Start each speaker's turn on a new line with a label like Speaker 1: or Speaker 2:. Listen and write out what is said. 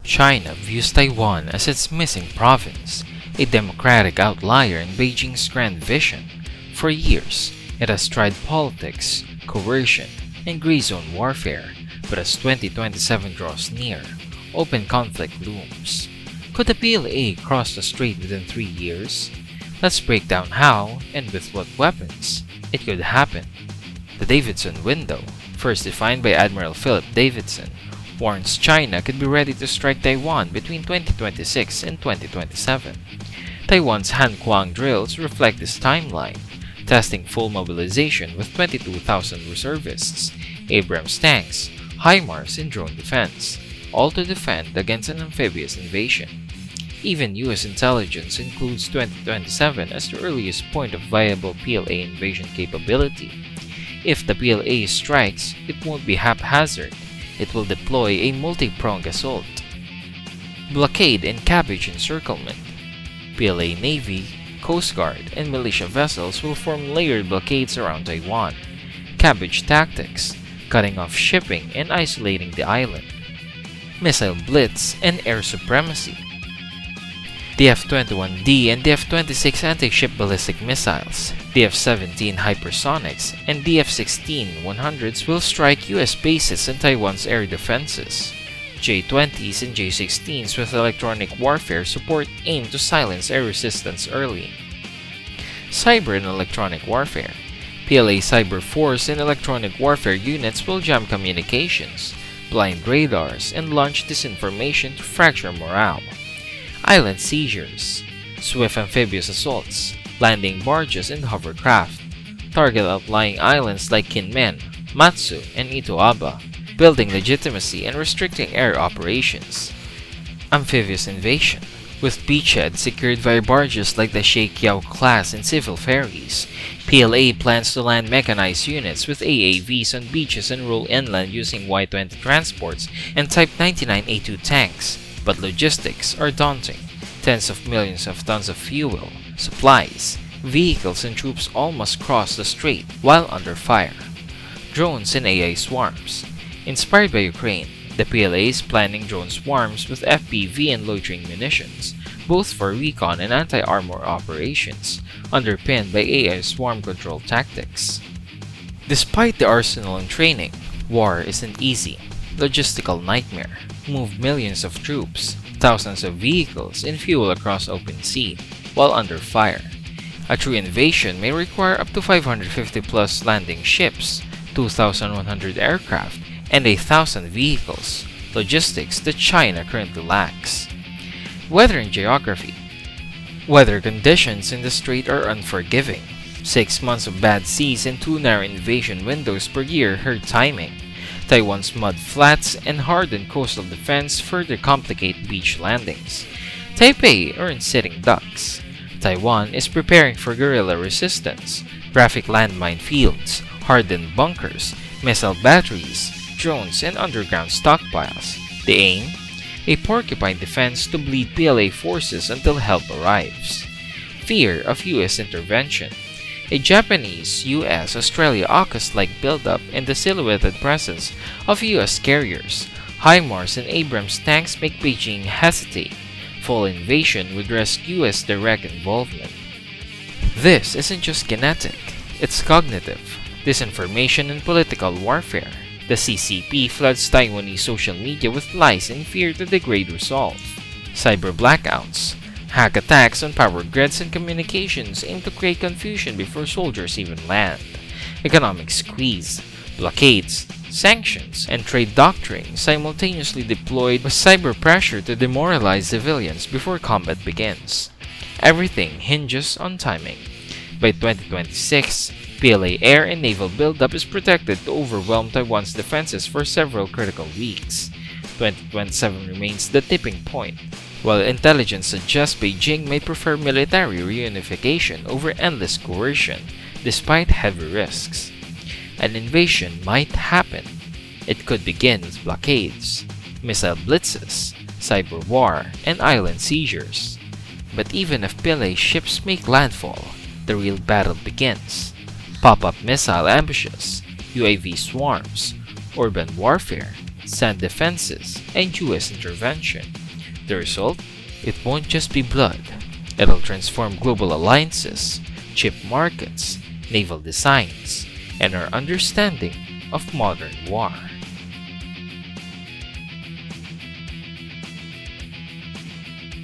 Speaker 1: China views Taiwan as its missing province, a democratic outlier in Beijing's grand vision. For years, it has tried politics, coercion, and gray zone warfare, but as 2027 draws near, open conflict looms. Could the PLA cross the strait within 3 years? Let's break down how, and with what weapons, it could happen. The Davidson window, first defined by Admiral Philip Davidson, warns China could be ready to strike Taiwan between 2026 and 2027. Taiwan's Han Kuang drills reflect this timeline, testing full mobilization with 22,000 reservists, Abrams tanks, HIMARS, and drone defense, all to defend against an amphibious invasion. Even US intelligence includes 2027 as the earliest point of viable PLA invasion capability. If the PLA strikes, it won't be haphazard. It will deploy a multi-pronged assault. Blockade and cabbage encirclement. PLA Navy, Coast Guard, and militia vessels will form layered blockades around Taiwan. Cabbage tactics, cutting off shipping and isolating the island. Missile blitz and air supremacy. The F-21D and the F-26 anti-ship ballistic missiles, the F-17 hypersonics, and the F-16-100s will strike US bases and Taiwan's air defenses. J-20s and J-16s with electronic warfare support aim to silence air resistance early. Cyber and electronic warfare. PLA Cyber Force and electronic warfare units will jam communications, blind radars, and launch disinformation to fracture morale. Island seizures, swift amphibious assaults, landing barges and hovercraft, target outlying islands like Kinmen, Matsu, and Itoaba, building legitimacy and restricting air operations. Amphibious invasion, with beachheads secured via barges like the Sheikh Yao class and civil ferries. PLA plans to land mechanized units with AAVs on beaches and roll inland using Y-20 transports and Type 99A2 tanks. But logistics are daunting. Tens of millions of tons of fuel, supplies, vehicles, and troops all must cross the strait while under fire. Drones and AI swarms. Inspired by Ukraine, the PLA is planning drone swarms with FPV and loitering munitions, both for recon and anti-armor operations, underpinned by AI swarm control tactics. Despite the arsenal and training, war isn't easy. Logistical nightmare. Move millions of troops, thousands of vehicles, and fuel across open sea, while under fire. A true invasion may require up to 550 plus landing ships, 2,100 aircraft, and 1,000 vehicles, logistics that China currently lacks. Weather and geography. Weather conditions in the strait are unforgiving. 6 months of bad seas and 2 narrow invasion windows per year hurt timing. Taiwan's mud flats and hardened coastal defense further complicate beach landings. Taipei earns sitting ducks. Taiwan is preparing for guerrilla resistance, graphic landmine fields, hardened bunkers, missile batteries, drones, and underground stockpiles. The aim? A porcupine defense to bleed PLA forces until help arrives. Fear of US intervention. A Japanese, US, Australia AUKUS-like buildup and the silhouetted presence of US carriers, HIMARS, and Abrams tanks make Beijing hesitate. Full invasion would risk US direct involvement. This isn't just kinetic, it's cognitive. Disinformation and political warfare. The CCP floods Taiwanese social media with lies and fear to degrade resolve. Cyber blackouts. Hack attacks on power grids and communications aim to create confusion before soldiers even land. Economic squeeze, blockades, sanctions, and trade doctrine simultaneously deployed with cyber pressure to demoralize civilians before combat begins. Everything hinges on timing. By 2026, PLA air and naval buildup is projected to overwhelm Taiwan's defenses for several critical weeks. 2027 remains the tipping point. While intelligence suggests Beijing may prefer military reunification over endless coercion, despite heavy risks. An invasion might happen. It could begin with blockades, missile blitzes, cyber war, and island seizures. But even if PLA ships make landfall, the real battle begins. Pop-up missile ambushes, UAV swarms, urban warfare, sand defenses, and US intervention. The result? It won't just be blood. It'll transform global alliances, chip markets, naval designs, and our understanding of modern war.